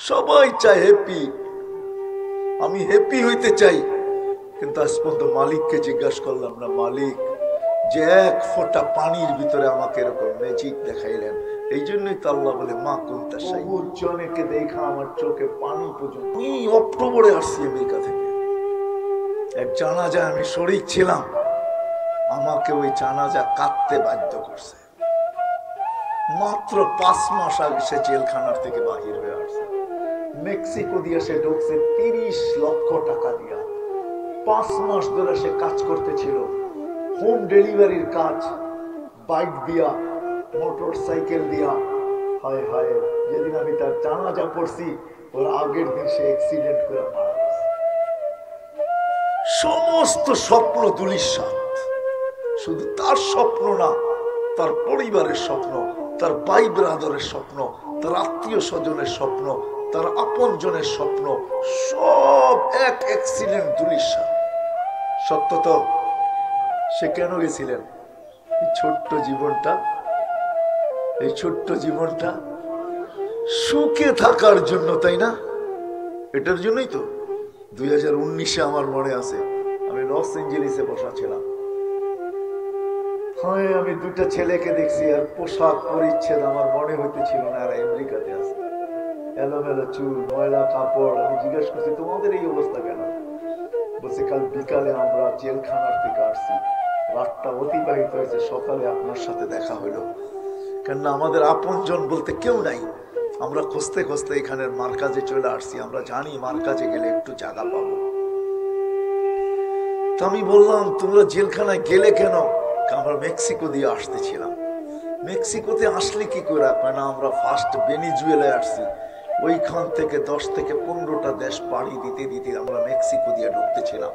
সবাই চায় হ্যাপি, আমি হ্যাপি হইতে চাই, কিন্তু আজ পর্যন্ত মালিককে জিজ্ঞাসা করলাম না, মালিক যে এক ফোঁটা পানির ভিতরে আমাকে এরকম ম্যাজিক দেখাইলেন। এই জন্যই তো আল্লাহ বলে মা কোনটা জনেকে দেখা আমার চোখে পানি পর্যন্ত। অক্টোবরে আসছি আমেরিকা থেকে, এক জানাজা আমি শরীক ছিলাম, আমাকে ওই জানাজা কাঁদতে বাধ্য করছে। মাত্র 5 মাস আগে সে জেলখানার থেকে বাহির হয়ে আসছে। মেক্সিকো দিয়ে সে ঢুকছে 30 লক্ষ টাকা দিয়া। 5 মাস ধরে সে কাজ করতেছিল, হোম ডেলিভারির কাজ, বাইক দিয়া, মোটর সাইকেল দিয়া। হায় হায়, যেদিন আমি তার জানাজা পড়ছি ওর আগের দিন সে অ্যাক্সিডেন্ট করে মারা গেছে। সমস্ত স্বপ্ন ধূলিসাৎ। শুধু তার স্বপ্ন না, তার পরিবারের স্বপ্ন, তার ভাই ব্রাদারের স্বপ্ন, তার আত্মীয় স্বজনের স্বপ্ন, তার আপনজনের স্বপ্ন, সব এক অ্যাক্সিডেন্ট ধূলিসাৎ। সত্য তো? সে কেন গেছিলেন? এই ছোট্ট জীবনটা, এই ছোট্ট জীবনটা সুখে থাকার জন্য, তাই না? এটার জন্যই তো 2019-এ আমার মনে আছে আমি লস এঞ্জেলিসে বসা ছিলাম। হ্যাঁ, আমি 2টা ছেলেকে দেখছি, আর পোশাক পরিচ্ছেদ আমার মনে হইতেছিল না আর আমেরিকাতে আছে। এলোমেলো চুল, ময়লা কাপড়। আমি জিজ্ঞেস করছি তোমাদের এই অবস্থা কেন? বলছে কাল বিকালে আমরা জেলখানার থেকে আসছি, রাতটা অতিবাহিত হয়েছে, সকালে আপনার সাথে দেখা হইলো। কেননা আমাদের আপনজন বলতে কেউ নাই। আমরা খুঁজতে খুঁজতে এখানের মার্কাজে চলে আসছি, আমরা জানি মার্কাজে গেলে একটু জায়গা পাবো। তো আমি বললাম তোমরা জেলখানায় গেলে কেন? আমরা মেক্সিকো দিয়ে আসতেছিলাম। মেক্সিকোতে আসলে কি করে? না, আমরা ফার্স্ট ভেনিজুয়েলায় আসছি, ওইখান থেকে 10 থেকে 15টা দেশ পাড়ি দিতে দিতে আমরা মেক্সিকো দিয়ে ঢুকতেছিলাম।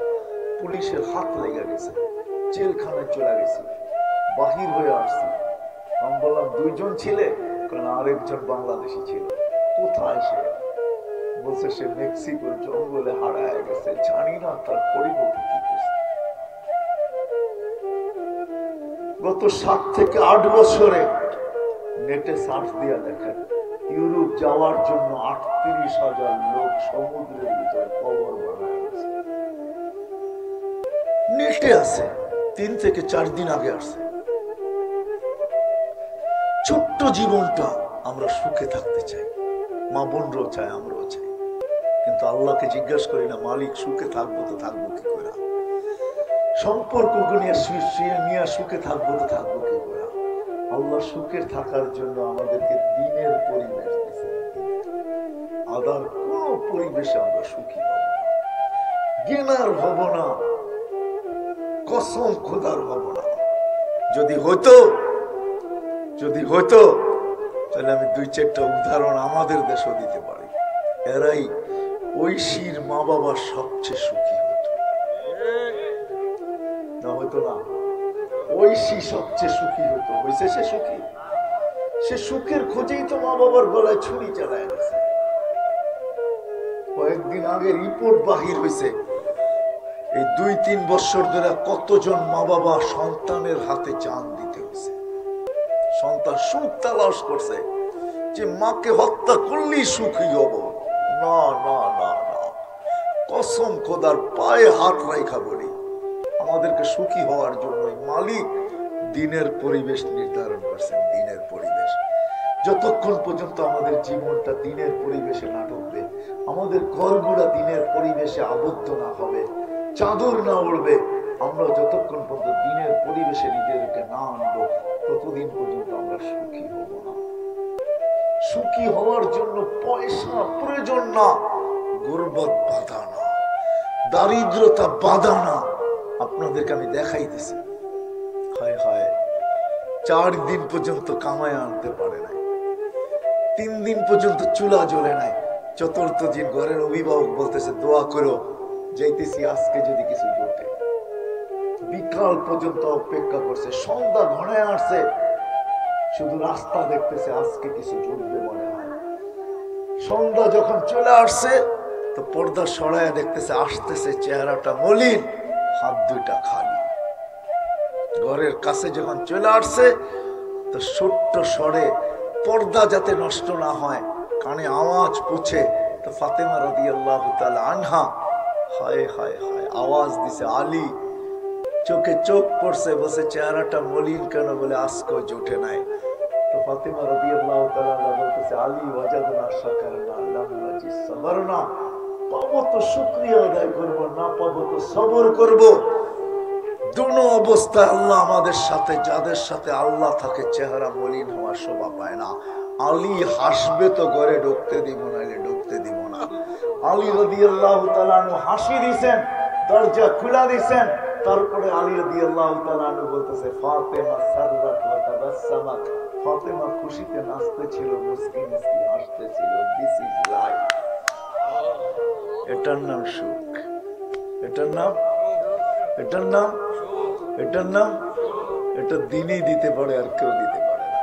পুলিশের হাত লেগে গেছে, জেলখানায় চলে গেছি, বাহির হয়ে আসছি। আমি বললাম 2 জন ছিলে? কারণ আরেকজন বাংলাদেশি ছিল। কোথায় সে? বলছে সে মেক্সিকোর জঙ্গলে হারায় গেছে, জানি না তার পরিণতি কি করছে। গত 7 থেকে 8 বছরে নেটে সার্চ দিয়া দেখেন, ইউরোপ যাওয়ার জন্য 38,000 লোক সমুদ্রের ভিতরে কবর বানায় আছে। নেটে আছে, 3 থেকে 4 দিন আগে আসছে। ছোট্ট জীবনটা আমরা সুখে থাকতে চাই, মা বোনরাও চায়, আমরাও চাই, কিন্তু আল্লাহকে জিজ্ঞাসা করি না মালিক সুখে থাকবো তো থাকবো কি করে? সম্পর্ক নিয়ে সুখে থাকবো তো থাকবো কি করে? আল্লাহ সুখের থাকার জন্য আমাদেরকে দিনের পরিবেশ দিয়েছে। আদার কোন পরিবেশে আমরা সুখী হব না, জ্ঞানার হব না, কসম খোদার হব না। যদি হইতো তাহলে আমি 2-4টা উদাহরণ আমাদের দেশও দিতে পারি। এরাই ঐশীর মা বাবা সবচেয়ে সুখী হতো, না হইতো না? ঐশী সবচেয়ে সুখী হতো, হয়েছে সে সুখী? সে সুখের খোঁজেই তো মা বাবার গলায় ছুরি চালায় গেছে। কয়েকদিন আগে রিপোর্ট বাহির হয়েছে, এই 2-3 বছর ধরে কতজন মা বাবা সন্তানের হাতে জান দিতে হয়েছে। সন্তান সুখ তালাশ করছে যে মাকে হত্যা করলেই সুখী হব। না না না না, কসম খোদার পায়ে হাত রাখা বলি, আমাদেরকে সুখী হওয়ার জন্য মালিক দিনের পরিবেশ নির্ধারণ করছেন। দিনের পরিবেশ যতক্ষণ পর্যন্ত আমাদের জীবনটা দিনের পরিবেশে না ঢুকবে, আমাদের ঘরগুলা দিনের পরিবেশে আবদ্ধ না হবে, চাদর না উড়বে, আমরা যতক্ষণ পর্যন্ত দিনের পরিবেশে নিজেদেরকে না আনবো ততদিন পর্যন্ত আমরা সুখী হব না। সুখী হওয়ার জন্য পয়সা প্রয়োজন না, গর্বত বাধা না, দারিদ্রতা বাধা না। আপনাদেরকে আমি দেখাইতেছি, হায় হায় 4 দিন পর্যন্ত কামায় আনতে পারে নাই, 3 দিন পর্যন্ত চুলা জ্বলে নাই। 4th দিন ঘরের অভিভাবক বলতেছে দোয়া করো, যাইতেছি আজকে যদি কিছু জোটে। বিকাল পর্যন্ত অপেক্ষা করছে, সন্ধ্যা ঘনায় আসছে, শুধু রাস্তা দেখতেছে আজকে কিছু জুটবে মনে হয়। সন্ধ্যা যখন চলে আসছে তো পর্দা সরায় দেখতেছে আসতেছে, চেহারাটা মলিন, হাত 2টা খালি। ঘরের কাছে যখন চলে আসছে তো ছোট্ট স্বরে, পর্দা যাতে নষ্ট না হয়, কানে আওয়াজ পৌঁছে তো ফাতেমা রাদিয়াল্লাহু তাআলা আনহা হায় হায় হায় আওয়াজ দিছে আলী, চোখে চোখ পড়ছে, বসে চেহারাটা মলিন কেন, বলে আজকেও জোটে নাই। তো ফাতেমা রাদিয়াল্লাহু তাআলা বলতেছে আলী ওয়াজাদনা শাকারনা লাম নাজি সাবরনা, পাবো তো শুকরিয়া আদায় করব, না পাবো তো সবর করব। দুনো অবস্থায় আল্লাহ আমাদের সাথে, যাদের সাথে আল্লাহ থাকে চেহারা মলিন হওয়ার শোভা পায় না। আলী হাসবে তো ঘরে ঢুকতে দিব না, ঢুকতে দিব না। আলী রাদিয়াল্লাহু তাআলা আনহু হাসি দিছেন, দরজা খুলা দিছেন, তারপরে আলী রাদিয়াল্লাহু তাআলা আনহু বলতেছে ফাতেমা সাররাত ওয়া তাবাসসামাত, ফাতেমা খুশিতে নাচতেছিল, মুস্কি মুস্কি হাসতেছিল। This is life. এটার নাম সুখ, এটার নাম, এটার নাম, এটার নাম, এটা দিনই দিতে পারে আর কেউ দিতে পারে না।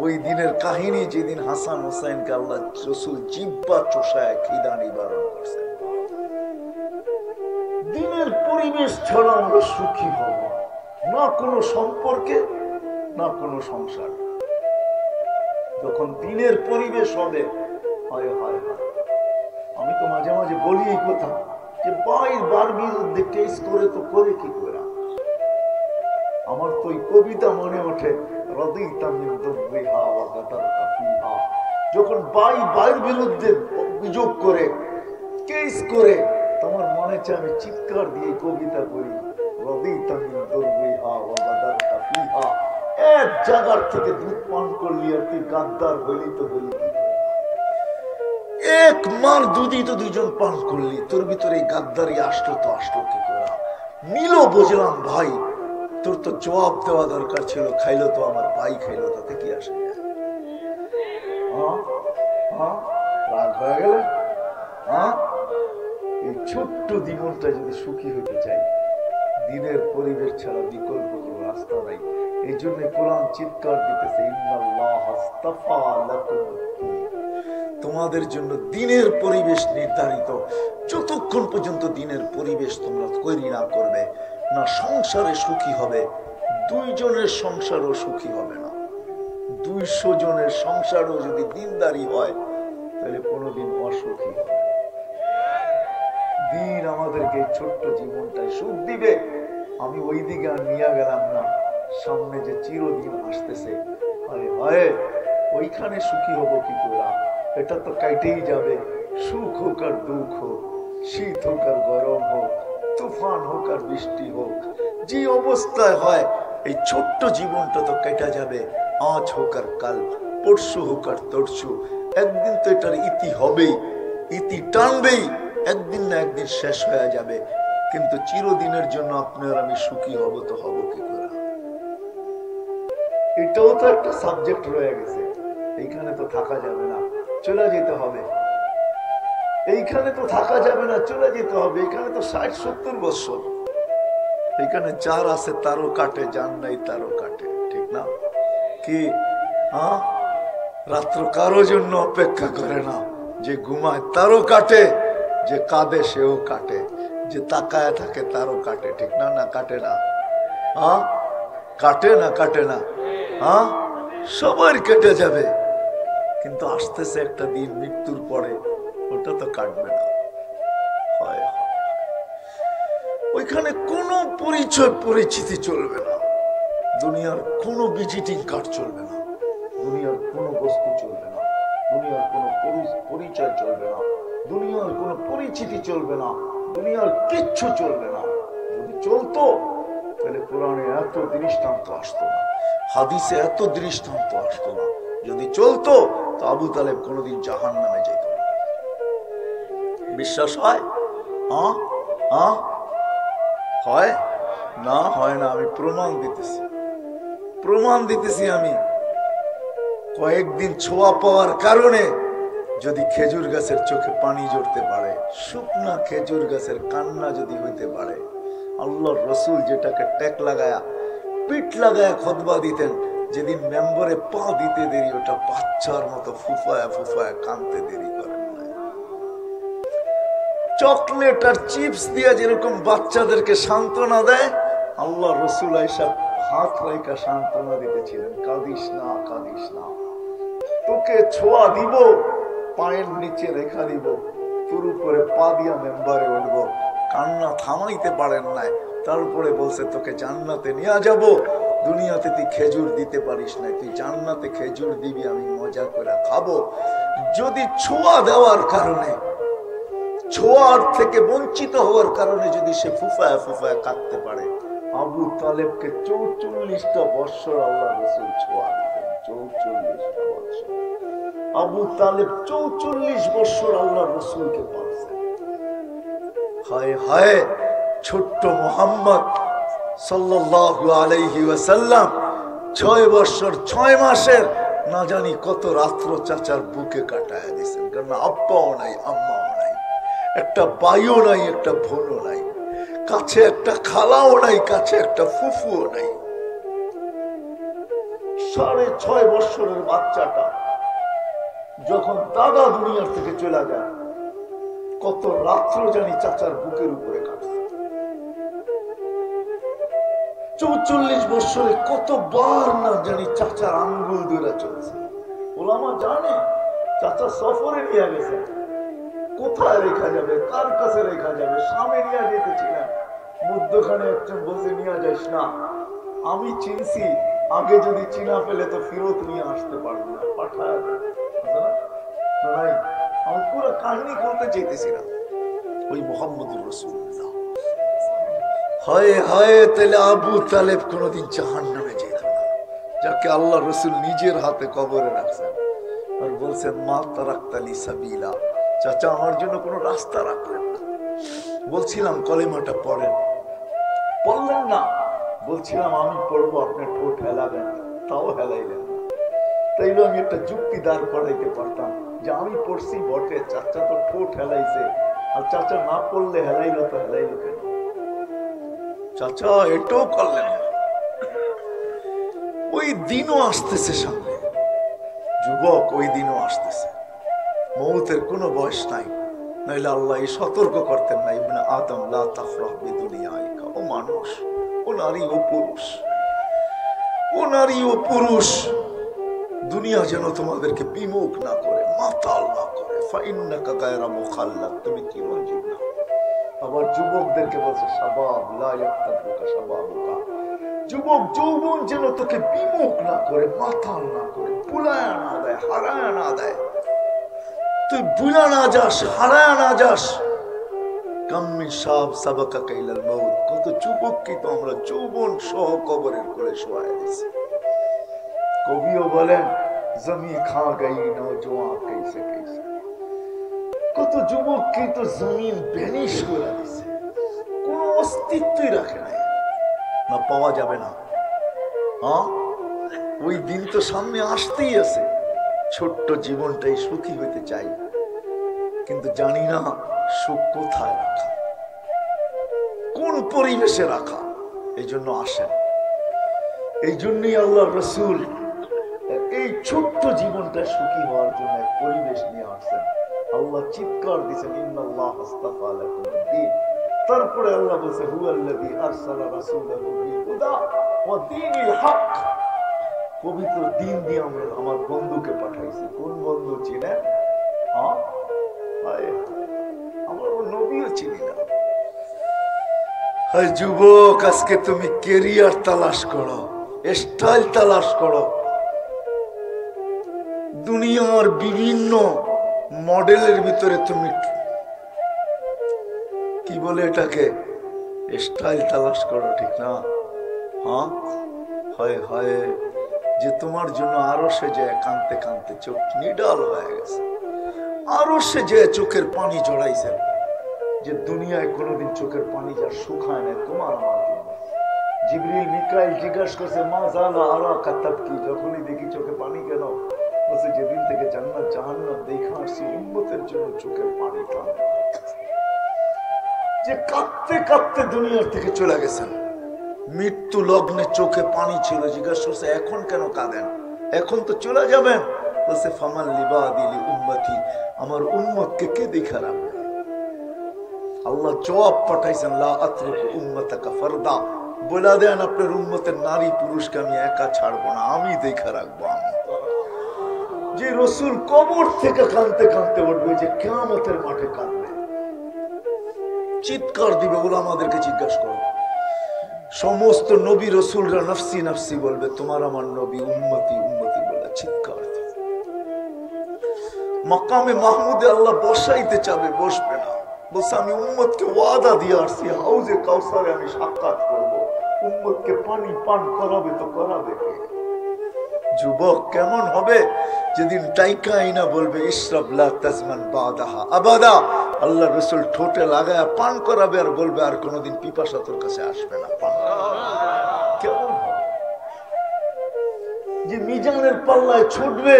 ওই দিনের কাহিনী, যেদিন হাসান হুসাইনকে আল্লাহ রাসূল জিহ্বা চোষায় খিদা নিবারণ করছেন। দিনের পরিবেশ ছাড়া আমরা সুখী হব না, কোনো সম্পর্কে না কোনো সংসার। যখন দিনের পরিবেশ হবে, হয় হয় হয়। আমি তো মাঝে মাঝে বলি এই কথা যে বার বিরুদ্ধে কেস করে তো করে কি করে। আমার তো এই কবিতা মনে ওঠে, যখন বাইর বিরুদ্ধে অভিযোগ করে কেস করে, তোমার মনে চায় আমি চিৎকার দিয়ে কবিতা করি, এক জায়গার থেকে দুধ পান করলি আর তুই গাদ্দার হইলি তো হইলি কি, এক মার দুধই তো দুইজন পান করলি, তোর ভিতরে এই গাদ্দারি আসলো তো আসলো কি করে। মিলো বুঝলাম ভাই, তোর তো জবাব দেওয়া দরকার ছিল, খাইলো তো আমার ভাই খাইলো, তাতে কি আসে? রাগ হয়ে গেল। এই ছোট্ট জীবনটা যদি সুখী হতে চাই, দিনের পরিবেশ ছাড়া বিকল্প কোনো রাস্তা নাই। এই জন্য কোরআন চিৎকার দিতেছে, তোমাদের জন্য দিনের পরিবেশ নির্ধারিত। যতক্ষণ পর্যন্ত দিনের পরিবেশ তোমরা তৈরি না করবে, না সংসারে সুখী হবে, দুইজনের সংসারও সুখী হবে না। 200 জনের সংসারও যদি দিনদারি হয়, তাহলে কোনোদিন অসুখী হবে। দিন আমাদেরকে ছোট্ট জীবনটায় সুখ দিবে। আমি ওই দিকে আর নিয়ে গেলাম না, সামনে যে চিরদিন আসতেছে, ওইখানে সুখী হব কি করে? এটা তো কাইটেই যাবে। সুখ হোক আর দুঃখ হোক, শীত হোক আর গরম হোক, তুফান হোক আর বৃষ্টি হোক, যে অবস্থায় হয়, এই ছোট্ট জীবনটা তো কেটে যাবে। আজ হোক আর কাল, পরশু হোক আর তরশু, একদিন তো এটার ইতি হবেই, ইতি টানবেই, একদিন না একদিন শেষ হয়ে যাবে। কিন্তু চিরদিনের জন্য আপনার আমি সুখী হব তো হব কি করে? এটাও তো একটা সাবজেক্ট রয়ে গেছে। এইখানে তো থাকা যাবে না, চলে যেতে হবে। এইখানে তো থাকা যাবে না, চলে যেতে হবে। এখানে তো 60-70 বছর, এখানে যার আছে তারও কাটে, যার নাই তারও কাটে, ঠিক না? কি রাত্র কারো জন্য অপেক্ষা করে না। যে ঘুমায় তারও কাটে, যে কাঁদে সেও কাটে, যে তাকায় থাকে তারও কাটে, ঠিক না? না কাটে না? কাটে না? কাটে না? সবার কেটে যাবে, কিন্তু আসতেছে একটা দিন মৃত্যুর পরে, ওটা তো কাটবে না। হয় ওইখানে কোনো পরিচয় পরিচিতি চলবে না, দুনিয়ার কোনো ভিজিটিং কার্ড চলবে না, দুনিয়ার কোনো বস্তু চলবে না, দুনিয়ার কোনো পরিচয় চলবে না, দুনিয়ার কোনো পরিচিতি চলবে না, দুনিয়ার কিচ্ছু চলবে না। যদি চলতো তাহলে কোরআনে এত দৃষ্টান্ত আসতো না, হাদিসে এত দৃষ্টান্ত আসতো না। যদি চলতো তো আবু তালেব কোনোদিন জাহান্নামে যেত না। বিশ্বাস হয়? হয় না? হয় না? আমি প্রমাণ দিতেছি, প্রমাণ দিতেছি। আমি কয়েকদিন ছোঁয়া পাওয়ার কারণে যদি খেজুর গাছের চোখে পানি জড়তে পারে, শুকনা খেজুর গাছের কান্না যদি হইতে পারে, আল্লাহর রসুল যেটাকে ট্যাক লাগায়া, পিঠ লাগায়া খুতবা দিতেন, যেদিন মেম্বরে পা দিতে দেরি, ওটা বাচ্চার মতো ফুফায়া ফুফায়া কানতে দেরি করেন না। চকলেট আর চিপস দিয়ে যেরকম বাচ্চাদেরকে সান্ত্বনা দেয়, আল্লাহ রসুল আয়েশা হাত রাইকা সান্ত্বনা দিতেছিলেন, কাঁদিস না, কাঁদিস না, তোকে ছোঁয়া দিব, পায়ের নিচে রেখা দিব, পুরো করে পা দিয়া মেম্বারে উঠব। কান্না থামাইতে পারেন নাই, তারপরে বলছে তোকে জান্নাতে নিয়ে যাব। দুনিয়াতে তুই খেজুর দিতে পারিস না, তুই জান্নাতে খেজুর দিবি, আমি মজা করে খাবো। যদি ছোঁয়া দেওয়ার কারণে, ছোঁয়ার থেকে বঞ্চিত হওয়ার কারণে যদি সে ফুফায় ফুফায় কাঁদতে পারে, আবু তালেবকে 44টা বৎসর আল্লাহ রাসূল ছোঁয়া দিতেন। 44টা বৎসর আবু তালেব 44 বৎসর আল্লাহ রাসূলকে পালছেন। হায় হায়, ছোট্ট মুহাম্মদ সাল্লাল্লাহু আলাইহি ওয়াসাল্লাম 6 বৎসর 6 মাসের না জানি কত রাত্র চাচার বুকে কাটায় দিয়েছেন। কারণ আব্বাও নাই, আম্মাও নাই, একটা ভাইও নাই, একটা বোনও নাই, কাছে একটা খালাও নাই, কাছে একটা ফুফুও নাই। 6.5 বৎসরের বাচ্চাটা যখন দাদা দুনিয়ার থেকে চলে যায়, কত রাত্র জানি চাচার বুকের উপরে কাটছে। 44 বৎসরে কতবার না জানি চাচার আঙ্গুল ধরে চলছে। ওলামা জানে চাচা সফরে নিয়ে গেছে, কোথায় রেখা যাবে, কার কাছে রেখা যাবে, সামনে নিয়ে যেতেছিলেন, মধ্যখানে একজন বসে নিয়ে যাস না, আমি চিনছি, আগে যদি চিনা ফেলে তো ফেরত নিয়ে আসতে পারবো না, পাঠায় নাই। আমি পুরো কাহিনী বলতে চাইতেছি না। ওই মুহাম্মদুর রাসূলুল্লাহ, হায় হায়, তাহলে আবু তালেব কোনদিন জাহান্নামে যেত না, যাকে আল্লাহ রাসূল নিজের হাতে কবরে রাখছেন আর বলছেন মা তারাকতালি সাবিলা, চাচা আমার জন্য কোনো রাস্তা রাখলেন না। বলছিলাম কলেমাটা পড়েন, পড়লেন না। বলছিলাম আমি পড়বো, আপনি ঠোঁট হেলাবেন, তাও হেলাইলেন না। তাইলে আমি একটা যুক্তি দাঁড় করাইতে পারতাম যে আমি পড়ছি বটে, চাচা তো ঠোঁট হেলাইছে, আর চাচা না পড়লে হেলাইলো তো হেলাইলো কেন? চাচা এটাও করলেন না। ওই দিনও আসতেছে সামনে, যুবক, ওই দিনও আসতেছে। মৌতের কোনো বয়স নাই, নাইলে আল্লাহ সতর্ক করতেন না, ইবনে আদম লা তাফরাহ বিদুনিয়াইকা, ও মানুষ, ও নারী, ও পুরুষ, ও নারী, ও পুরুষ, দুনিয়া যেন তোমাদেরকে বিমুখ না করে, মাতাল না করে। ফাইন্নাকা গায়রা মুখাল্লাদ, তুমি চিরঞ্জীব না। আবার যুবকদেরকে বলছে শাবাব লা ইয়াক্তাবুকা শাবাবুকা, যুবক যৌবন যেন তোকে বিমুখ না করে, মাতাল না করে, বুলায়া না দেয়, হারায়া না দেয়, তুই বুলা না যাস, হারায়া না যাস। কাম্মিন সাব সাবাকা কাইলাল মউত, কত যুবককে তো আমরা যৌবন সহ কবরের কোলে শোয়ায় দিয়েছি। কবিও বলেন জমি খা গই নওজোয়ান कैसे कैसे, কত যুবককে তো জমিন ভ্যানিশ করে দিয়েছে, কোনো অস্তিত্বই রাখে নাই, না পাওয়া যাবে না। হ্যাঁ, ওই দিন তো সামনে আসতেই আছে। ছোট্ট জীবনটাই সুখী হইতে চাই, কিন্তু জানি না সুখ কোথায় রাখা, কোন পরিবেশে রাখা। এই জন্য আসেন, এই জন্যই আল্লাহ রাসূল এই ছোট্ট জীবনটা সুখী হওয়ার জন্য এক পরিবেশ নিয়ে আসছেন। আল্লাহ চিৎকার দিয়েছেন ইন্নাল্লাহ আস্তাফা লাকুমুদ-দ্বীন। তারপরে আল্লাহ বলেছে হুয়াল্লাযী আরসালা রাসূলাহু বিল হুদা ওয়া দীনিল হক, পবিত্র দিন দিয়ে আমরা আমার বন্ধুকে পাঠাইছি। কোন বন্ধু চিনেন? আমার নবীও চিনি না। যুবক, আজকে তুমি কেরিয়ার তালাশ করো, স্টাইল তালাশ করো, দুনিয়ার বিভিন্ন মডেলের ভিতরে তুমি কি বলে এটাকে স্টাইল তালাশ করো, ঠিক না? হ্যাঁ, হয় হয় যে তোমার জন্য আরো সে যে কাঁদতে কাঁদতে চোখ নিডাল হয়ে গেছে, আরো সে যে চোখের পানি জড়াইছেন, যে দুনিয়ায় কোনোদিন চোখের পানি যা শুকায় না তোমার আমার জন্য। জিবরিল মিকাইল জিজ্ঞাসা করছে মা জালা আরাকা তাবকি, যখনই দেখি চোখে পানি কেন? বলছে যেদিন থেকে জান্নাত জাহান্নাম দেখা আসছি উম্মতের জন্য চোখের পানি টানে। যে কাঁদতে কাঁদতে দুনিয়ার থেকে চলে গেছেন, মৃত্যু লগ্নে চোখে পানি ছিল, জিজ্ঞাসা করছে এখন কেন কাঁদেন? এখন তো চলে যাবেন। বলছে ফামান লিবাদি লি উম্মতি, আমার উম্মতকে কে দেখা রাখবে? আল্লাহ জবাব পাঠাইছেন লা আতরুকু উম্মাতাকা ফারদা, বলে দেন আপনার উম্মতের নারী পুরুষকে আমি একা ছাড়বো না, আমি দেখা রাখবো। আমি যে রসুল কবর থেকে কাঁদতে কাঁদতে উঠবে, যে কিয়ামতের মাঠে কাঁদবে, চিৎকার দিবে। ওরা আমাদেরকে জিজ্ঞাসা করো, সমস্ত নবী রসুলরা নফসি নফসি বলবে, তোমার আমার নবী উম্মতি উম্মতি বলে চিৎকার দিবে। মাকামে মাহমুদে আল্লাহ বসাইতে চাবে, বসবে না। বলছে আমি উম্মতকে ওয়াদা দিয়ে আসছি, হাউজে কাউসারে আমি সাক্ষাৎ করব। উম্মতকে পানি পান করাবে তো করাবে কে? যুবক কেমন হবে যেদিন টাইকা আইনা বলবে ইশরাব লা তাজমান বাদাহা আবাদা। আল্লাহ রাসূল ঠোঁটে লাগায়া পান করাবে আর বলবে আর কোনোদিন পিপাসা তোর কাছে আসবে না। কেমন হবে? যে মিজানের পাল্লায় ছুটবে,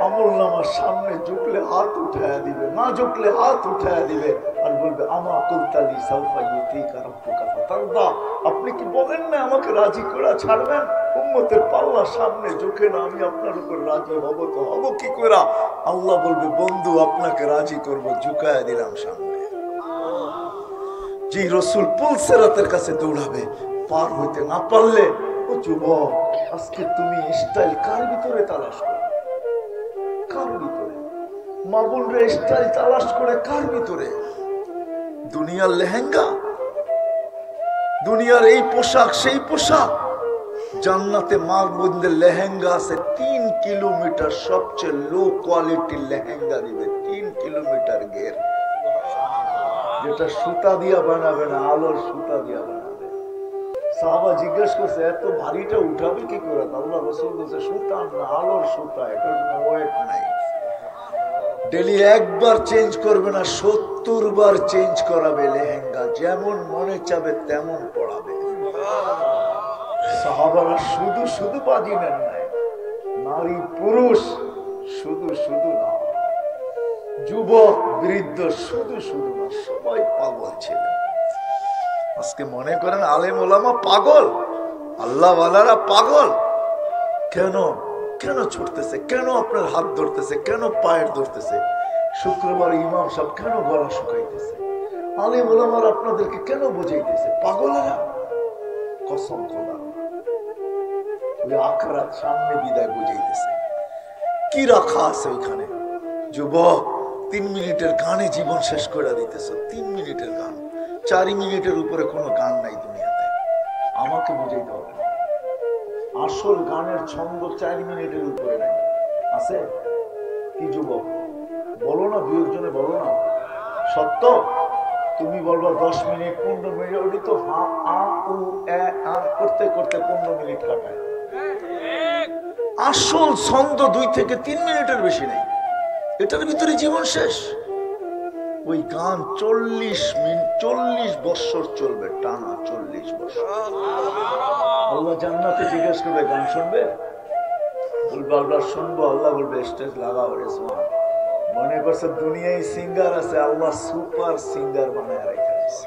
আমলনামার সামনে ঝুঁকলে হাত উঠায়া দিবে, না ঝুঁকলে হাত উঠায়া দিবে আর বলবে আমা কুলতালি সাউফা ইউতিকা রাব্বুকা ফাতারদা। আপনি কি বলেন না আমাকে রাজি করে ছাড়বেন? উম্মতের পাল্লা সামনে ঝুঁকে না, আমি আপনার উপর রাজি হব তো হব কি করে? আল্লাহ বলবে বন্ধু আপনাকে রাজি করব, ঝুঁকায়া দিলাম সামনে। যে রসুল পুলসেরাতের কাছে দৌড়াবে, পার হইতে না পারলে, ও যুবক আজকে তুমি স্টাইল কার ভিতরে তালাশ করো? কার ভিতরে? মা বোনরা স্টাইল তালাশ করে কার ভিতরে? দুনিয়ার লেহেঙ্গা, দুনিয়ার এই পোশাক সেই পোশাক। জান্নাতে মার বোনদের লেহেঙ্গা আছে 3 কিলোমিটার, সবচেয়ে লো কোয়ালিটির লেহেঙ্গা দিবে, 3 কিলোমিটার ঘের, যেটা সুতা দিয়া বানাবে না, আলোর সুতা দিয়া বানাবে। সাহাবা জিজ্ঞেস করছে এত ভারীটা উঠাবে কি করে? আল্লাহ রাসূল বলেছে সুতা না, আলোর সুতা, এটা ওয়েট নাই। ডেলি একবার চেঞ্জ করবে না, 70 বার চেঞ্জ করাবে লেহেঙ্গা, যেমন মনে চাবে তেমন পড়াবে। সাহাবারা শুধু শুধু বাজি নেন নাই, নারী পুরুষ শুধু শুধু না, যুবক বৃদ্ধ শুধু শুধু না, সবাই পাগল ছিলেন। আজকে মনে করেন আলেম ওলামা পাগল, আল্লাহওয়ালারা পাগল। কেন কেন ছুটতেছে? কেন আপনার হাত ধরতেছে? কেন পায়ের ধরতেছে? শুক্রবার ইমাম সাহেব কেন গলা শুকাইতেছে? আলেম ওলামারা আপনাদেরকে কেন বুঝাইতেছে? পাগলেরা কসম খোদা, ওই আখরাত সামনে বিদায় বুঝাইতেছে। কি রাখা আছে ওইখানে? যুবক 3 মিনিটের গানে জীবন শেষ করে দিতেছ। 3 মিনিটের গান, 4 মিনিটের উপরে কোনো গান নাই দুনিয়াতে। আমাকে বুঝাইতে হবে না, আসল গানের ছন্দ 4 মিনিটের উপরে নাই। আছে কি যুবক? বলো না, 2 একজনে বলো না। সত্য তুমি বলবা 10 মিনিট 15 মিনিট, ওটি তো হা আ উ এ আ করতে করতে 15 মিনিট কাটায়। আসল ছন্দ 2 থেকে 3 মিনিটের বেশি নেই, এটার ভিতরে জীবন শেষ। ওই গান 40 বছর চলবে টানা, 40 বছর। আল্লাহ জান্নাতে জিজ্ঞেস করবে গান শুনবে? বলবে আল্লাহ শুনবো। আল্লাহ বলবে স্টেজ লাগাও রেজওয়ান। মনে করছে দুনিয়ায় সিঙ্গার আছে, আল্লাহ সুপার সিঙ্গার বানায় রেখেছে।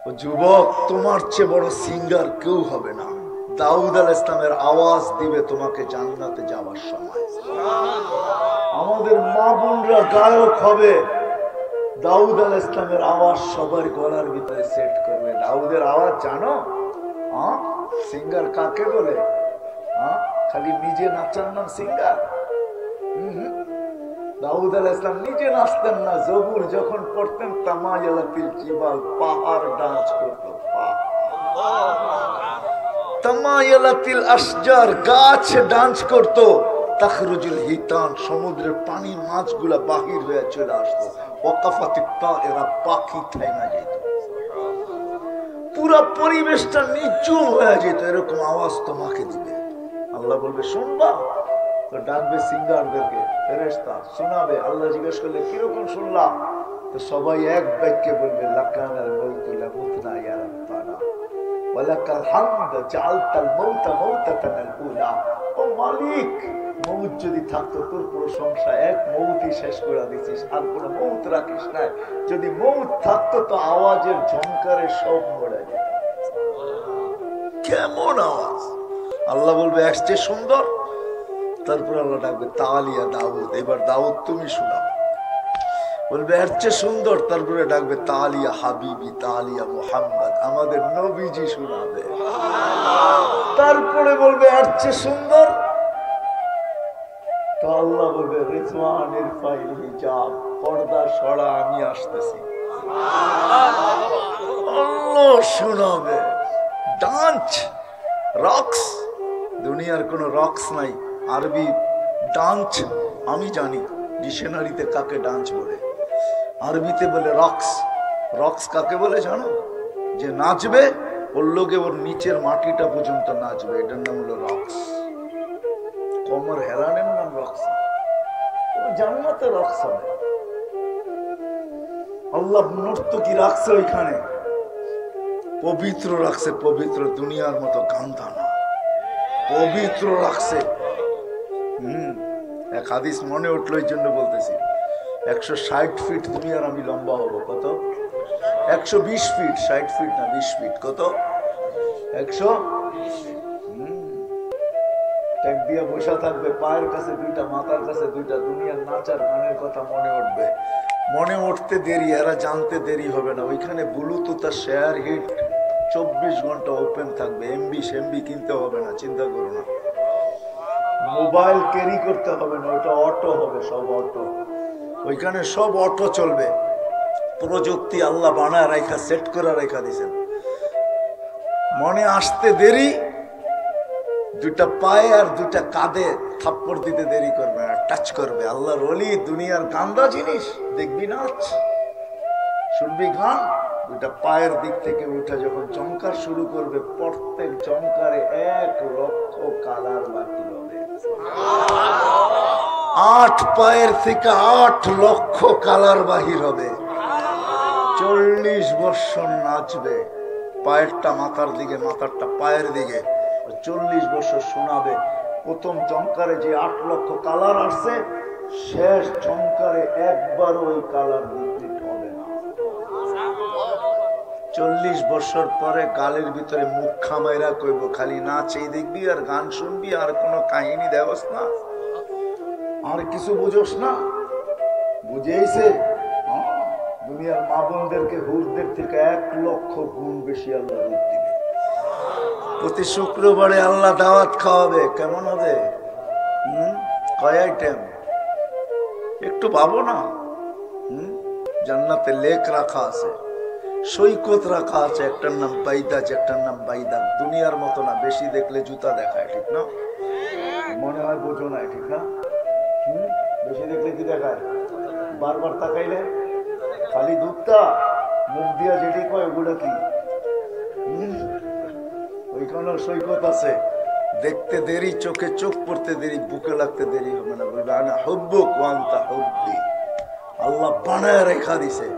ও যুবক তোমার চেয়ে বড় সিঙ্গার কেউ হবে না। দাউদ আলাইহিস সালামের আওয়াজ দিবে তোমাকে জান্নাতে যাওয়ার সময়। আমাদের মা বোনরা গায়ক হবে, দাউদ আলাইহিস সালামের আওয়াজ সবার গলার ভিতরে সেট করবে। দাউদের আওয়াজ জানো? সিঙ্গার কাকে বলে? খালি নিজে নাচার নাম সিঙ্গার? দাউদ আলাইহিস সালাম নিজে নাচতেন না, জবুর যখন পড়তেন তামায়ালাতিল জিবাল, পাহাড় ডান্স করতো, তামায়ালাতিল আশজার, গাছ ডান্স করতো, তাখরুজুল হিতান, সমুদ্রের পানি মাছগুলা বাহির হয়ে চলে আসতো, ওয়াকাফাতিত তায়রা, পাখি থাইমা যেত, পুরো পরিবেশটা নিচুম হয়ে যেত। এরকম আওয়াজ তোমাকে দিবে। আল্লাহ বলবে শুনবা? তো ডাকবে সিঙ্গারদেরকে, ফেরেশতা শোনাবে। আল্লাহ জিজ্ঞেস করলে কিরকম শুনলা? তো সবাই এক বাক্যে বলবে লাকানাল মাউতু লামুতনা ইয়া রাব্বানা ওয়ালাকাল হামদ জাআলতাল মাউতা মাউতাতানাল উলা। ও মালিক, মউত যদি থাকতো তোর প্রশংসা, এক মউতই শেষ করে দিছিস, আর কোনো মউত রাখিস নাই। যদি মউত থাকতো তো আওয়াজের ঝংকারে সব মরে যেত। কেমন আওয়াজ! আল্লাহ বলবে আসছে সুন্দর। তারপর আল্লাহ ডাকবে তালিয়া দাউদ, এবার দাউদ তুমি শোনাও। বলবে এর চেয়ে সুন্দর। তারপরে ডাকবে তালিয়া হাবিবি, তালিয়া মুহাম্মদ, আমাদের নবীজি শোনাবে। তারপরে বলবে এর চেয়ে সুন্দর। আল্লাহ বলবে রিজওয়ানের ফাইল হিজাব, পর্দা সরা, আমি আসতেছি। আল্লাহ শোনাবে। ডান্স, রক্স, দুনিয়ার কোনো রক্স নাই। আরবি ডান্স আমি জানি, ডিকশনারিতে কাকে ডান্স বলে, আরবিতে বলে রক্স। রক্স কাকে বলে জানো? যে নাচবে ওর লোকে ওর নিচের মাটিটা পর্যন্ত নাচবে, এটার নাম হলো রক্স। কমর হেলানের নাম রক্স। জান্নাতে রক্স হবে। আল্লাহ নর্তকী রাখছে ওইখানে, পবিত্র রাখছে, পবিত্র, দুনিয়ার মতো গান্ধা না, পবিত্র রাখছে। এক হাদিস মনে উঠলো, এই জন্য বলতেছি। 160 ফিট দুনিয়ার আমি লম্বা হবো। কত? 120 ফিট। 60 ফিট না, 20 ফিট। কত? 100। ট্যাগ দিয়ে বসা থাকবে, পায়ের কাছে দুইটা, মাথার কাছে দুইটা। দুনিয়ার নাচার গানের কথা মনে উঠবে, মনে উঠতে দেরি, এরা জানতে দেরি হবে না। ওইখানে ব্লুটুথ আর শেয়ার হিট 24 ঘন্টা ওপেন থাকবে। এমবি সেমবি কিনতে হবে না, চিন্তা করো না। মোবাইল ক্যারি করতে হবে না, ওটা অটো হবে, সব অটো। ওইখানে সব অটো চলবে। প্রযুক্তি আল্লাহ বানায় রেখা, সেট করে রেখা দিয়েছেন। মনে আসতে দেরি, দুইটা পায়ে আর দুইটা কাঁধে থাপ্পড় দিতে দেরি করবে না, টাচ করবে। আল্লাহর ওলি, দুনিয়ার গান্দা জিনিস দেখবি, নাচ শুনবি, গান। দুইটা পায়ের দিক থেকে উঠে যখন চমকার শুরু করবে, প্রত্যেক চমকারে 1 লক্ষ কালার বাকি হবে। 8 পায়ের থেকে 8 লক্ষ কালার বাহির হবে। 40 বছর নাচবে, পায়েরটা মাথার দিকে, মাথারটা পায়ের দিকে। 40 বছর শোনাবে। প্রথম চমকারে যে 8 লক্ষ কালার আসছে, শেষ চমকারে একবারও ওই কালার রিপিট হবে না। 40 বছর পরে গালের ভিতরে মুখ খামাইরা কইব, খালি নাচেই দেখবি আর গান শুনবি, আর কোনো কাহিনী দেওস না, আর কিছু বুঝোস না। বুঝেইছে? দুনিয়ার মা বোনদেরকে হুরদের থেকে 1 লক্ষ গুণ বেশি আল্লাহ রূপ দিবে। প্রতি শুক্রবারে আল্লাহ দাওয়াত খাওয়াবে। কেমন হবে? কয় আইটেম? একটু ভাবো না। জান্নাতে লেক রাখা আছে, সৈকত রাখা আছে, একটার নাম বাইদাজ, একটার নাম বাইদাক। দুনিয়ার মতো না, বেশি দেখলে জুতা দেখায়, ঠিক না? মনে হয় বোঝো না, ঠিক না? বেশি দেখলে কি দেখায়? বারবার তাকাইলে খালি দুধটা মুখ দিয়া যেটি কয়, ওগুলো কি? ওইখানেও সৈকত আছে, দেখতে দেরি, চোখে চোখ পড়তে দেরি, বুকে লাগতে দেরি হবে না। বলবে আনা হুব্বুক ওয়া আনতা হুব্বি। আল্লাহ বানায় রেখা দিছে।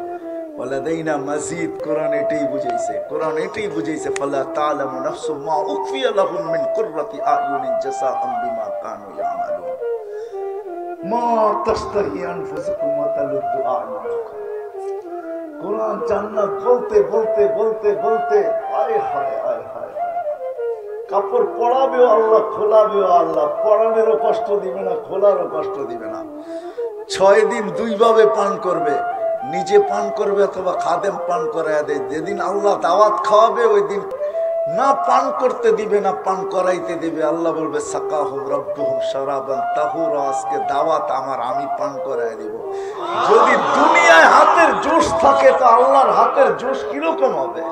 বলে দেই না মসজিদ। কোরআন এটাই বুঝাইছে, কোরআন এটাই বুঝাইছে। ফালা তা'লামু নাফসুম মা উখফিয়া লাহুম মিন কুররাতি আ'য়ুনিন জাযাআম বিমা কানু ইয়ামালুন মা তাশতাহি আনফুসুকুম ওয়া তালুদ্দু আ'য়ুনুকুম। কোরআন জান্নাত বলতে বলতে বলতে বলতে আয় হায় আয় হায়, কাপড় পরাবেও আল্লাহ, খোলাবেও আল্লাহ। পরানেরও কষ্ট দিবে না, খোলারও কষ্ট দিবে না। 6 দিন 2 ভাবে পান করবে, নিজে পান করবে অথবা খাদেম পান করায় দেয়। যেদিন আল্লাহ দাওয়াত খাওয়াবে, ওই দিন না পান করতে দিবে, না পান করাইতে দিবে। আল্লাহ বলবে সাকাহুম রাব্বুহুম শারাবান তাহুরা, আজকে দাওয়াত আমার, আমি পান করায় দিব। যদি দুনিয়ায় হাতের জোশ থাকে, তো আল্লাহর হাতের জোশ কিরকম হবে?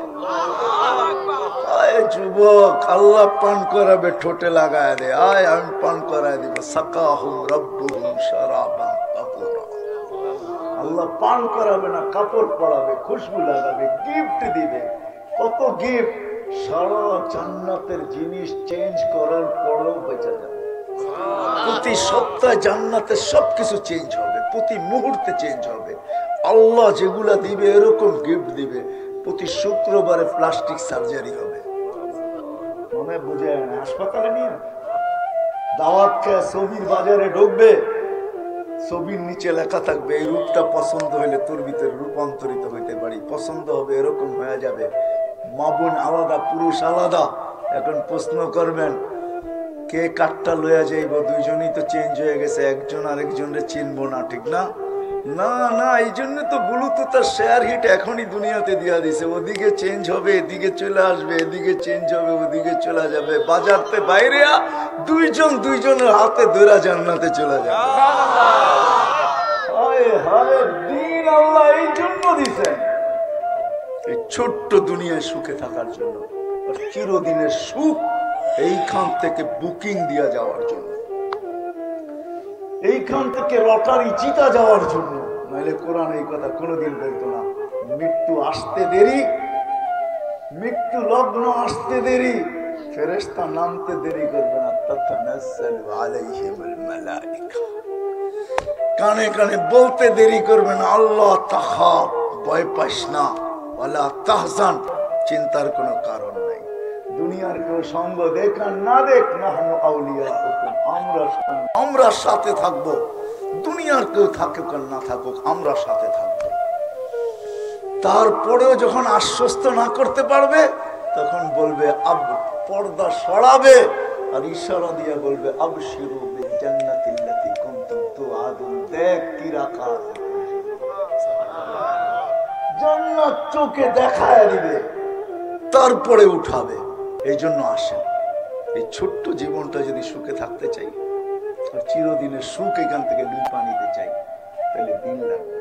আয় যুবক, আল্লাহ পান করাবে, ঠোঁটে লাগায় দে, আয় আমি পান করায় দিব। সাকাহুম রাব্বুহুম শারাবান তাহুরা। আল্লাহ পান করাবে না, কাপড় পরাবে, খুশবু লাগাবে, গিফট দিবে। কত গিফট! সারা জান্নাতের জিনিস চেঞ্জ করার পরেও বেঁচে যাবে। প্রতি সপ্তাহে জান্নাতের সবকিছু চেঞ্জ হবে, প্রতি মুহূর্তে চেঞ্জ হবে। আল্লাহ যেগুলা দিবে এরকম গিফট দিবে। প্রতি শুক্রবারে প্লাস্টিক সার্জারি হবে। মনে বুঝে না, হাসপাতালে নিয়ে দাওয়াত খেয়ে ছবির বাজারে ঢুকবে, ছবির নিচে লেখা থাকবে এই রূপটা পছন্দ হইলে তোর ভিতরে রূপান্তরিত হইতে পারি। পছন্দ হবে, এরকম হয়ে যাবে। মা বোন আলাদা, পুরুষ আলাদা। এখন প্রশ্ন করবেন কে কাঠটা লইয়া যাইব? দুইজনই তো চেঞ্জ হয়ে গেছে, একজন আরেকজনরে চিনবো না, ঠিক না? না না, এই জন্য তো ব্লুটুথ আর শেয়ার হিট এখনই দুনিয়াতে দিয়া দিছে। ওদিকে চেঞ্জ হবে, এদিকে চলে আসবে, এদিকে চেঞ্জ হবে, ওদিকে চলে যাবে। বাজারতে বাইরে দুইজন দুইজনের হাতে ধরে জান্নাতে চলে যাবে। হায় হায়, দিন আল্লাহ এই জন্য দিছেন, এই ছোট্ট দুনিয়ায় সুখে থাকার জন্য। আর চিরদিনের সুখ এইখান থেকে বুকিং দিয়া যাওয়ার জন্য, এইখান থেকে লটারি জিতা যাওয়ার জন্য। নাহলে কোরআন এই কথা কোনোদিন বলতো না। মৃত্যু আসতে দেরি, মৃত্যু লগ্ন আসতে দেরি, ফেরেশতা নামতে দেরি করবে না। তাতানাজ্জালু আলাইহিমুল মালায়েকা, কানে কানে বলতে দেরি করবে না, আল্লাহ তাখাফ, ভয় পাস না, ওয়ালা তাহজান, চিন্তার কোনো কারণ নাই। দুনিয়ার কেউ সঙ্গ দেখ আর না দেখ, নাহনু আউলিয়াউকুম, আমরা সাথে থাকবো। দুনিয়ার কেউ থাকুক আর না থাকুক, আমরা সাথে থাকবো। তারপরেও যখন আশ্বস্ত না করতে পারবে, তখন বলবে আব, পর্দা সরাবে আর ইশারা দিয়ে বলবে আবশিরু বিল জান্নাতিল্লাতী কুনতুম তুআদুন, দেখ কি রাখা আছে, জান্নাত চোখে দেখায় দিবে, তারপরে উঠাবে। এই জন্য আসেন, এই ছোট্ট জীবনটা যদি সুখে থাকতে চাই আর চিরদিনের সুখ এখান থেকে লুপা নিতে চাই, তাহলে দিন লাগবে।